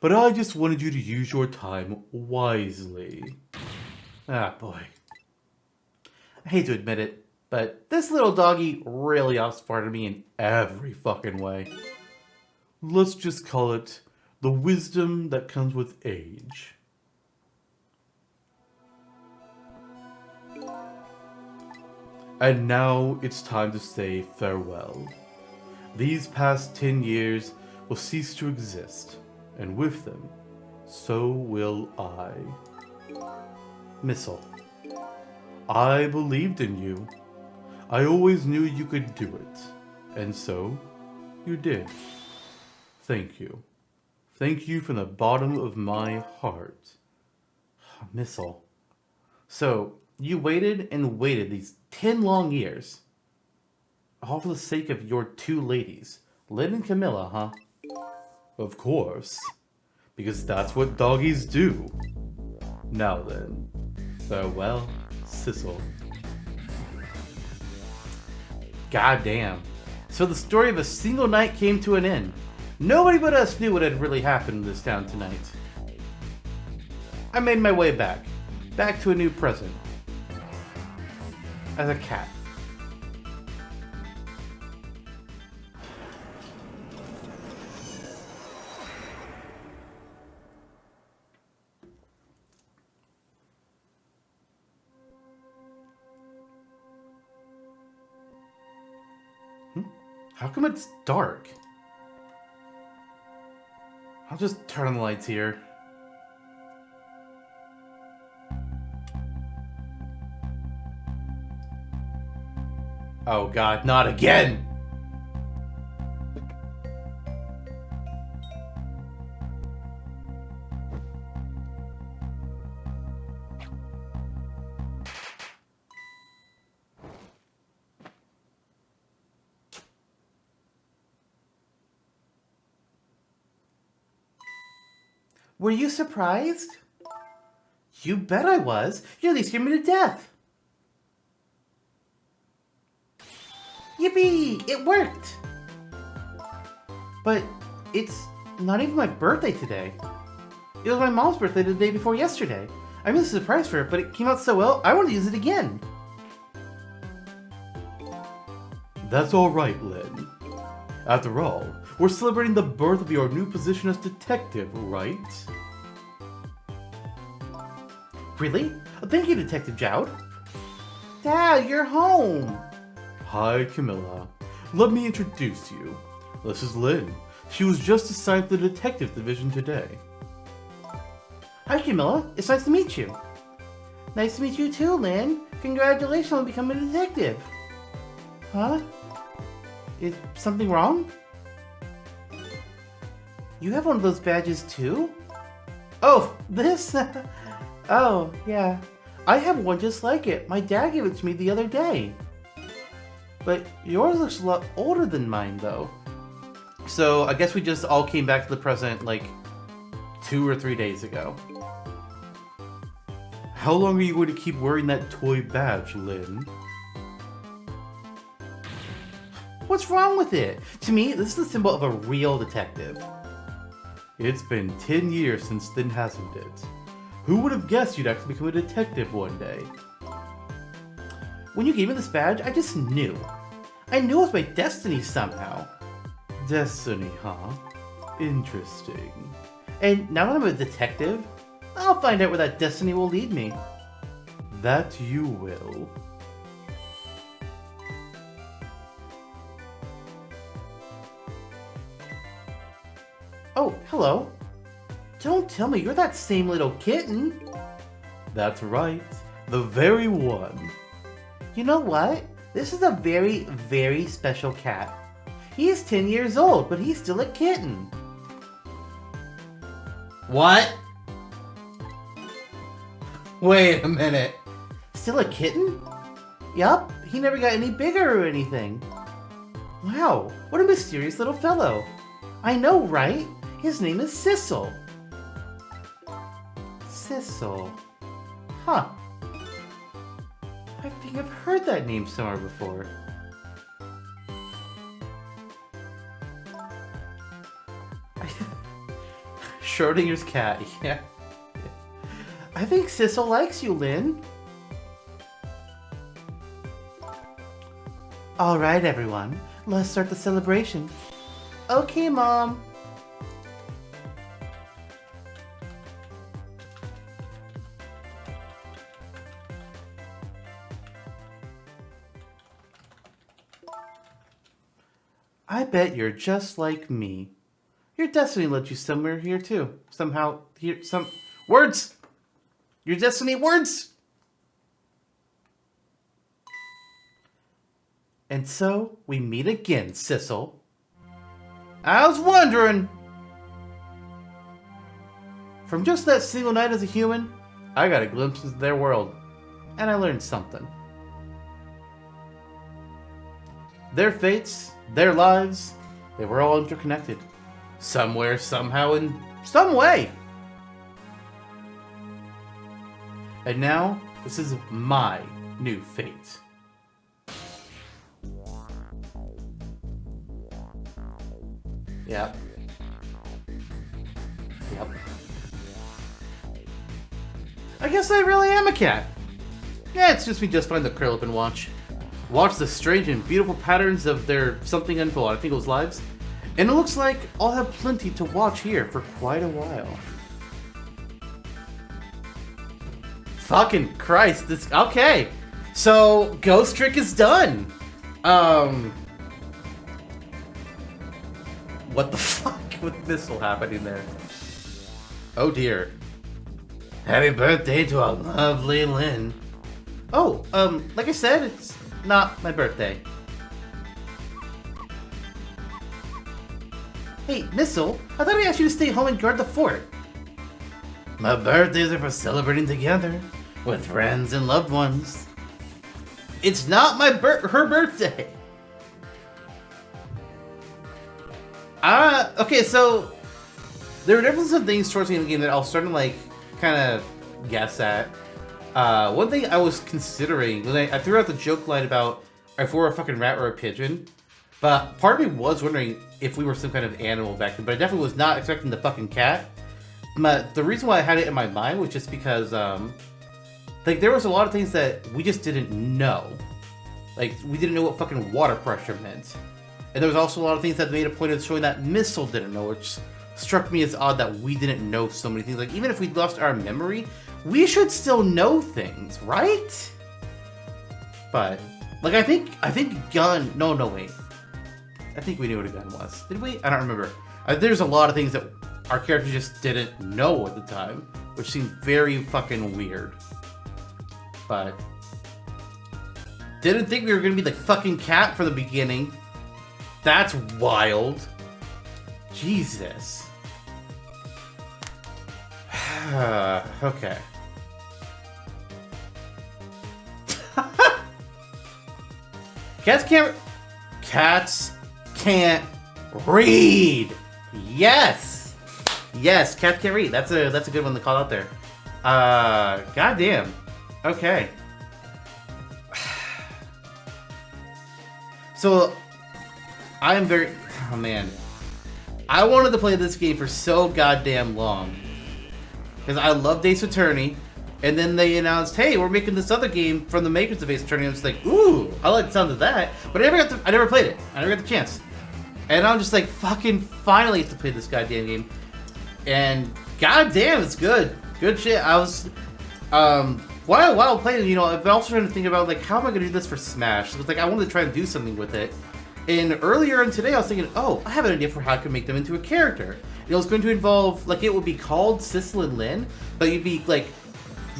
But I just wanted you to use your time wisely. Ah, boy. I hate to admit it, but this little doggy really outsmarted me in every fucking way. Let's just call it the wisdom that comes with age. And now it's time to say farewell. These past 10 years will cease to exist, and with them, so will I. Missile, I believed in you. I always knew you could do it, and so you did. Thank you. Thank you from the bottom of my heart. Missile. So, you waited and waited these 10 long years. All for the sake of your two ladies, Lynn and Camilla, huh? Of course. Because that's what doggies do. Now then, farewell, Sissel. Goddamn. So the story of a single night came to an end. Nobody but us knew what had really happened in this town tonight. I made my way back to a new present. As a cat. How come it's dark? I'll just turn on the lights here. Oh god, not again! Were you surprised? You bet I was. You nearly scared me to death. Yippee! It worked! But it's not even my birthday today. It was my mom's birthday the day before yesterday. I made a surprise for her, but it came out so well, I want to use it again. That's alright, Lynn. After all, we're celebrating the birth of your new position as detective, right? Really? Oh, thank you, Detective Jowd. Dad, you're home! Hi, Camilla. Let me introduce you. This is Lynn. She was just assigned to the detective division today. Hi, Camilla. It's nice to meet you. Nice to meet you too, Lynn. Congratulations on becoming a detective. Huh? Is something wrong? You have one of those badges too? Oh, this? Oh, yeah. I have one just like it. My dad gave it to me the other day. But yours looks a lot older than mine, though. So, I guess we just all came back to the present, like, 2 or 3 days ago. How long are you going to keep wearing that toy badge, Lynn? What's wrong with it? To me, this is the symbol of a real detective. It's been 10 years since then, hasn't it? Who would have guessed you'd actually become a detective one day? When you gave me this badge, I just knew. I knew it was my destiny somehow. Destiny, huh? Interesting. And now that I'm a detective, I'll find out where that destiny will lead me. That you will. Oh, hello. Don't tell me you're that same little kitten. That's right. The very one. You know what? This is a very, very special cat. He is 10 years old, but he's still a kitten. What? Wait a minute. Still a kitten? Yup, he never got any bigger or anything. Wow, what a mysterious little fellow. I know, right? His name is Sissel. Sissel. Huh. I think I've heard that name somewhere before. Schrodinger's cat, yeah. I think Sissel likes you, Lynn. Alright, everyone. Let's start the celebration. Okay, Mom. I bet you're just like me. Your destiny led you somewhere here too. Somehow, here, some... Words! Your destiny, words! And so, we meet again, Sissel. I was wondering... From just that single night as a human, I got a glimpse into their world. And I learned something. Their fates, their lives, they were all interconnected. Somewhere, somehow, in some way. And now, this is my new fate. Yep. Yep. I guess I really am a cat. Yeah, it's just me just fine to curl up and watch. Watch the strange and beautiful patterns of their something unfold. I think it was lives. And it looks like I'll have plenty to watch here for quite a while. Fucking Christ, this... Okay. So, Ghost Trick is done. What the fuck with Missile happening there? Oh dear. Happy birthday to our lovely Lynn. Oh, like I said, it's not my birthday. Hey, Missile, I thought we asked you to stay home and guard the fort. My birthdays are for celebrating together with friends and loved ones. It's not my her birthday. Okay, so there are different some things towards the end of the game that I was starting to like kind of guess at. One thing I was considering when I threw out the joke line about if we're a fucking rat or a pigeon, but part of me was wondering if we were some kind of animal back then, but I definitely was not expecting the fucking cat. But the reason why I had it in my mind was just because, like, there was a lot of things that we just didn't know. Like, we didn't know what fucking water pressure meant. And there was also a lot of things that made a point of showing that Missile didn't know, which struck me as odd that we didn't know so many things. Like, even if we lost our memory, we should still know things, right? But, like, I think gun... No, wait. I think we knew what a gun was. Did we? I don't remember. There's a lot of things that our characters just didn't know at the time, which seemed very fucking weird. But didn't think we were gonna be the fucking cat from the beginning. That's wild. Jesus. Okay. Cats can't read. Yes. Yes, cats can't read. That's a good one to call out there. Goddamn. Okay. So, I am very... Oh, man. I wanted to play this game for so goddamn long. Because I love Ace Attorney. And then they announced, hey, we're making this other game from the makers of Ace Attorney. I was like, ooh, I like the sound of that. But I never played it. I never got the chance. And I'm just like, fucking finally have to play this goddamn game. And goddamn, it's good. Good shit. I was, while playing, you know, I've been also trying to think about, like, how am I going to do this for Smash? It's like, I wanted to try and do something with it. And earlier in today, I was thinking, oh, I have an idea for how I could make them into a character. It was going to involve, like, it would be called Sissel and Lynn, but you'd be, like,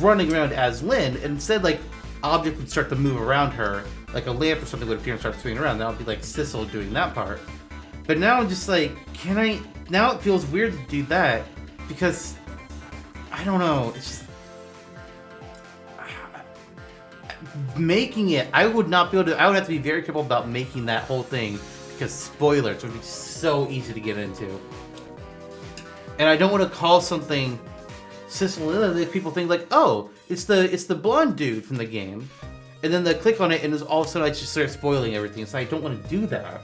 running around as Lynn, and instead, like, objects would start to move around her, like a lamp or something would appear and start swinging around. That would be, like, Sissel doing that part. But now I'm just like, now it feels weird to do that, because, I don't know, it's just, making it, I would not be able to, I would have to be very careful about making that whole thing, because spoilers would be so easy to get into. And I don't want to call something Sissel and Lynn, people think like, oh, it's the blonde dude from the game. And then they click on it and all of a sudden I just start spoiling everything. So I don't want to do that.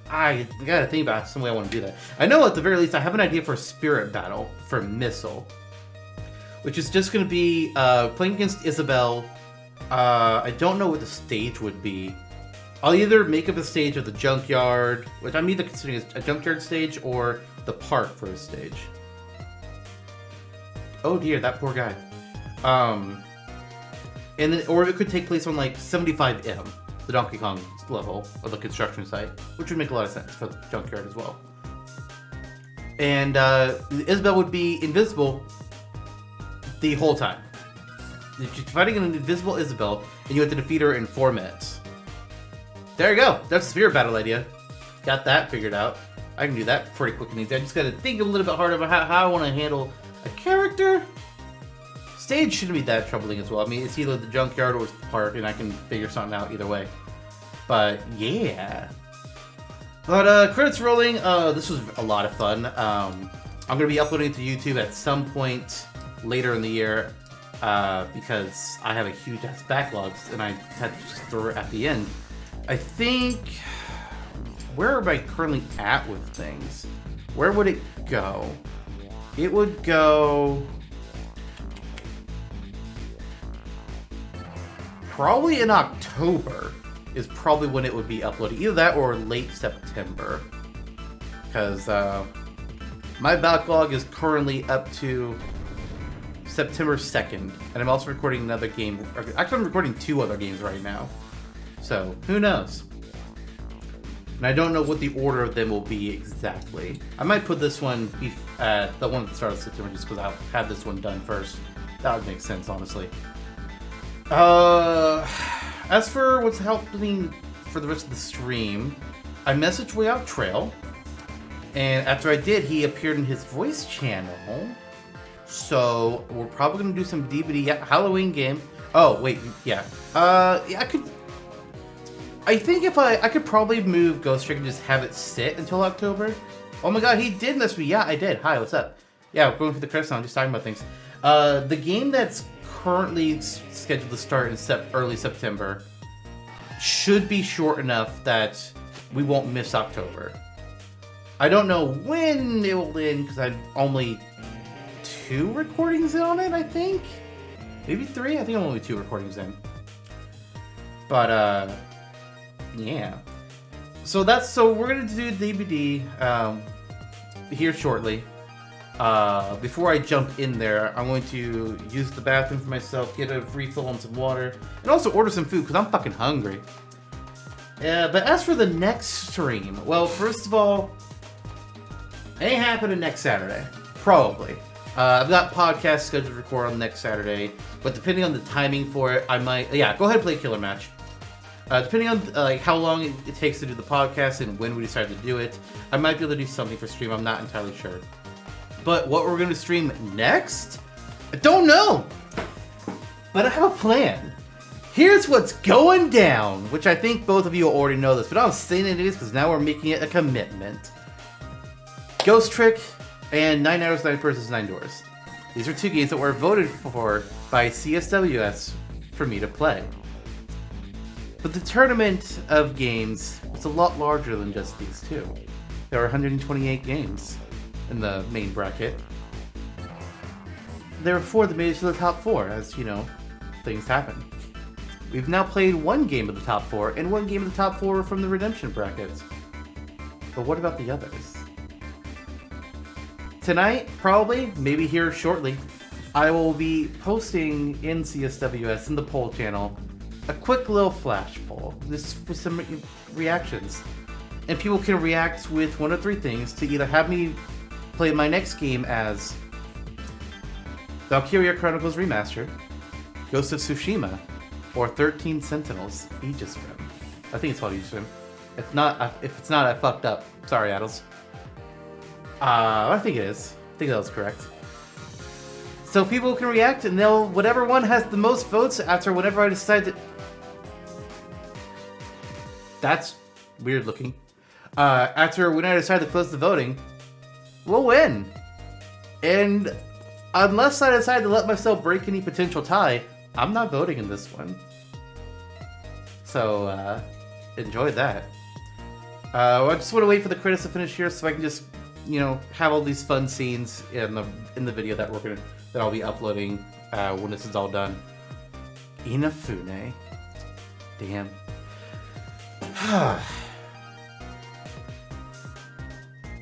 I gotta think about some way I want to do that. I know at the very least I have an idea for a spirit battle for Missile, which is just going to be playing against Isabelle. I don't know what the stage would be. I'll either make up a stage of the junkyard, which I'm either considering a junkyard stage or the park for a stage. Oh dear, that poor guy. And then, or it could take place on like 75M, the Donkey Kong level of the construction site, which would make a lot of sense for the junkyard as well. And Isabelle would be invisible the whole time. You're fighting an invisible Isabelle, and you have to defeat her in 4 minutes. There you go. That's the spirit battle idea. Got that figured out. I can do that pretty quick and easy. I just gotta think a little bit harder about how I want to handle a character. Stage shouldn't be that troubling as well. I mean, it's either the junkyard or it's the park, and I can figure something out either way. But yeah. But credits rolling. This was a lot of fun. I'm gonna be uploading it to YouTube at some point later in the year because I have a huge ass backlog, and I had to just throw it at the end. I think. Where am I currently at with things? Where would it go? It would go probably in October is probably when it would be uploaded. Either that or late September. Because my backlog is currently up to September 2nd. And I'm also recording another game. Actually, I'm recording 2 other games right now. So, who knows? And I don't know what the order of them will be exactly. I might put this one, the one at the start of September, just because I'll have this one done first. That would make sense, honestly. As for what's happening for the rest of the stream, I messaged Way Out Trail, and after I did, he appeared in his voice channel. So we're probably gonna do some DVD Halloween game. Oh wait, yeah. Yeah, I think if I could probably move Ghost Trick and just have it sit until October. Oh my god, he did mess me. Yeah, I did. Hi, what's up? Yeah, we're going for the credits now. I'm just talking about things. The game that's currently scheduled to start in early September should be short enough that we won't miss October. I don't know when it will end because I'm only 2 recordings in on it, I think. Maybe 3? I think I'm only 2 recordings in. But, yeah. So we're gonna do DVD here shortly. Before I jump in there, I'm going to use the bathroom for myself, get a refill on some water, and also order some food because I'm fucking hungry. But as for the next stream, well, first of all, it ain't happening next Saturday. Probably. I've got podcasts scheduled to record on next Saturday, but depending on the timing for it, I might. Yeah, go ahead and play Killer Match. Depending on like how long it takes to do the podcast and when we decide to do it, I might be able to do something for stream. I'm not entirely sure. But what we're going to stream next, I don't know. But I have a plan. Here's what's going down, which I think both of you already know this, but I'm saying it is because now we're making it a commitment. Ghost Trick and 9 Hours, 9 Versus 9 Doors. These are 2 games that were voted for by CSWS for me to play. But the tournament of games was a lot larger than just these 2. There were 128 games in the main bracket. There were 4 that made it to the top 4, as you know, things happen. We've now played 1 game of the top 4 and 1 game of the top 4 from the redemption brackets. But what about the others? Tonight, probably, maybe here shortly, I will be posting in CSWS, in the poll channel, a quick little flash poll, just with some reactions. And people can react with one of three things to either have me play my next game as Valkyria Chronicles Remastered, Ghost of Tsushima, or 13 Sentinels, Aegis Rim. I think it's called Aegis Rim. If it's not, I fucked up. Sorry, Addles. I think it is. I think that was correct. So people can react, and they'll whatever one has the most votes after whenever I decide to. That's weird looking. After when I decide to close the voting, we'll win. And unless I decide to let myself break any potential tie, I'm not voting in this one. So enjoy that. I just want to wait for the credits to finish here so I can just, have all these fun scenes in the video that I'll be uploading when this is all done. Inafune. Damn.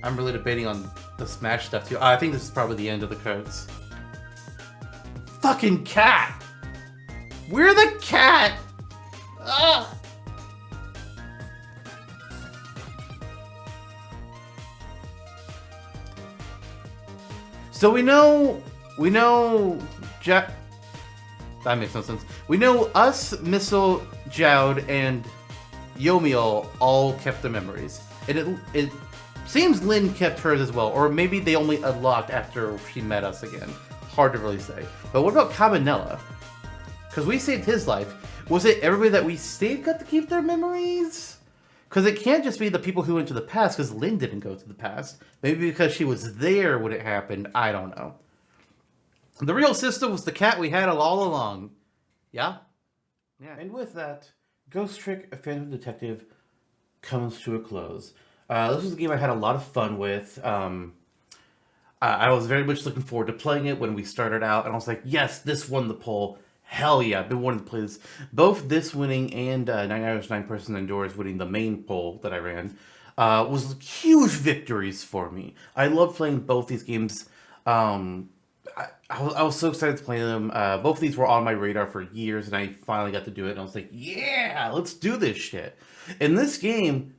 I'm really debating on the Smash stuff too. I think this is probably the end of the cards. Fucking cat! We're the cat! Ugh! So we know, that makes no sense. We know us, Missile, Joud, and Yomiel all kept their memories. And it seems Lynn kept hers as well, or maybe they only unlocked after she met us again. Hard to really say. But what about Cabanella? Because we saved his life. Was it everybody that we saved got to keep their memories? Because it can't just be the people who went to the past, because Lynn didn't go to the past. Maybe because she was there when it happened. I don't know. The real sister was the cat we had all along. Yeah? Yeah. And with that, Ghost Trick Phantom Detective comes to a close. This was a game I had a lot of fun with. I was very much looking forward to playing it when we started out, and I was like, yes, this won the poll. Hell yeah, I've been wanting to play this. Both this winning and 9 Hours, 9 Person Indoors winning the main poll that I ran was huge victories for me. I love playing both these games. I was so excited to play them. Both of these were on my radar for years, and I finally got to do it, and I was like, yeah, let's do this shit. And this game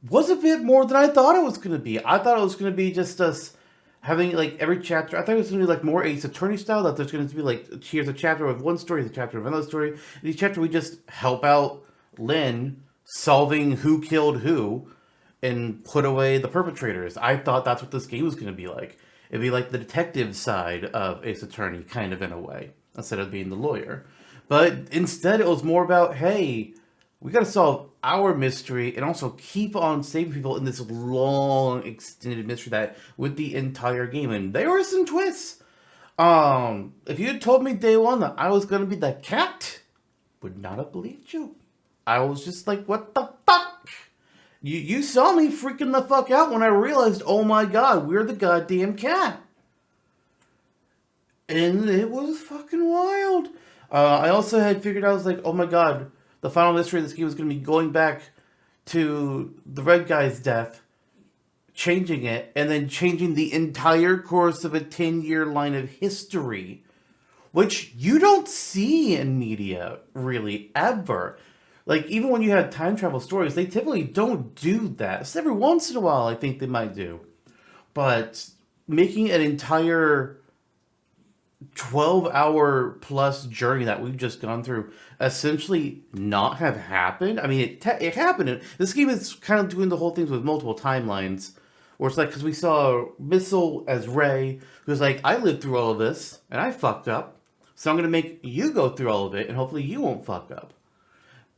was a bit more than I thought it was going to be. I thought it was going to be just us having, like, every chapter. I thought it was going to be, like, more Ace Attorney style, that there's going to be, like, here's a chapter of one story, here's a chapter of another story. And each chapter we just help out Lynn solving who killed who and put away the perpetrators. I thought that's what this game was going to be like. It'd be like the detective side of Ace Attorney, kind of in a way, instead of being the lawyer. But instead it was more about, hey, we gotta solve our mystery and also keep on saving people in this long, extended mystery that with the entire game. And there were some twists. If you had told me day one that I was gonna be the cat, would not have believed you. I was just like, what the fuck? You saw me freaking the fuck out when I realized, oh my god, we're the goddamn cat. And it was fucking wild. I also had figured out, I was like, oh my god, the final mystery of this game was going to be going back to the red guy's death, changing it, and then changing the entire course of a 10-year line of history, which you don't see in media, really, ever. Like, even when you have time travel stories, they typically don't do that. It's every once in a while, I think they might do. But making an entire 12-hour plus journey that we've just gone through essentially not have happened. I mean, it happened. This game is kind of doing the whole thing with multiple timelines, where it's like, because we saw Missile as Ray, who's like, I lived through all of this, and I fucked up, so I'm going to make you go through all of it, and hopefully you won't fuck up.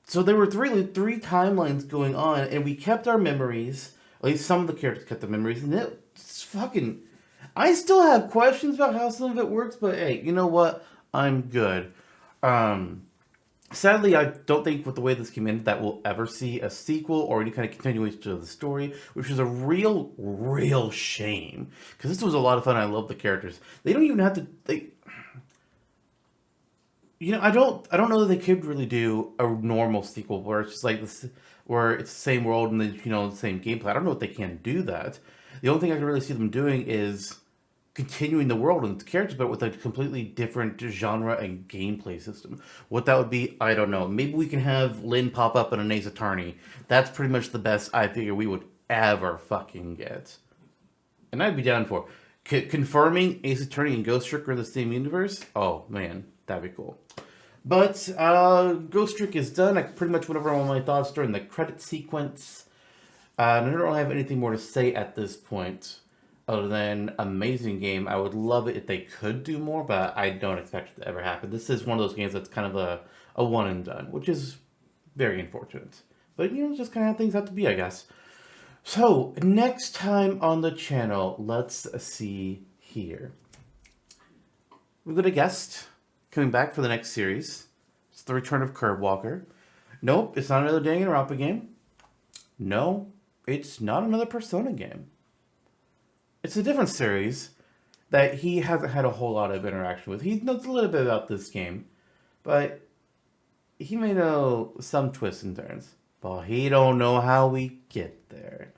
So there were three timelines going on, and we kept our memories. At least some of the characters kept their memories, and it's fucking... I still have questions about how some of it works, but hey, you know what? I'm good. Sadly, I don't think with the way this came in that we'll ever see a sequel or any kind of continuation of the story, which is a real shame. Because this was a lot of fun. I love the characters. They don't even have to... I don't know that they could really do a normal sequel where it's just like this, where it's the same world and the same gameplay. I don't know if they can do that. The only thing I can really see them doing is continuing the world and its characters, but with a completely different genre and gameplay system. What that would be, I don't know. Maybe we can have Lynn pop up in an Ace Attorney. That's pretty much the best I figure we would ever fucking get. And I'd be down for confirming Ace Attorney and Ghost Trick are in the same universe. Oh man, that'd be cool. But Ghost Trick is done. I pretty much went over all my thoughts during the credit sequence. And I don't really have anything more to say at this point, other than amazing game. I would love it if they could do more, but I don't expect it to ever happen. This is one of those games that's kind of a one and done, which is very unfortunate. But just kind of how things have to be, I guess. So, next time on the channel, let's see here. We've got a guest coming back for the next series. It's the return of Curb Walker. Nope, it's not another Danganronpa game. No, it's not another Persona game. It's a different series that he hasn't had a whole lot of interaction with. He knows a little bit about this game, but he may know some twists and turns, but he don't know how we get there.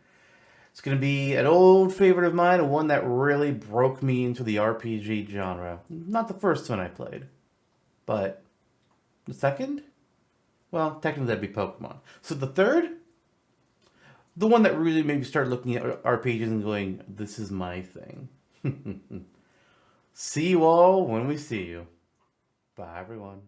It's going to be an old favorite of mine, and one that really broke me into the RPG genre. Not the first one I played, but the second? Well, technically that'd be Pokemon. So the third? The one that really made me start looking at RPGs and going, this is my thing. See you all when we see you. Bye, everyone.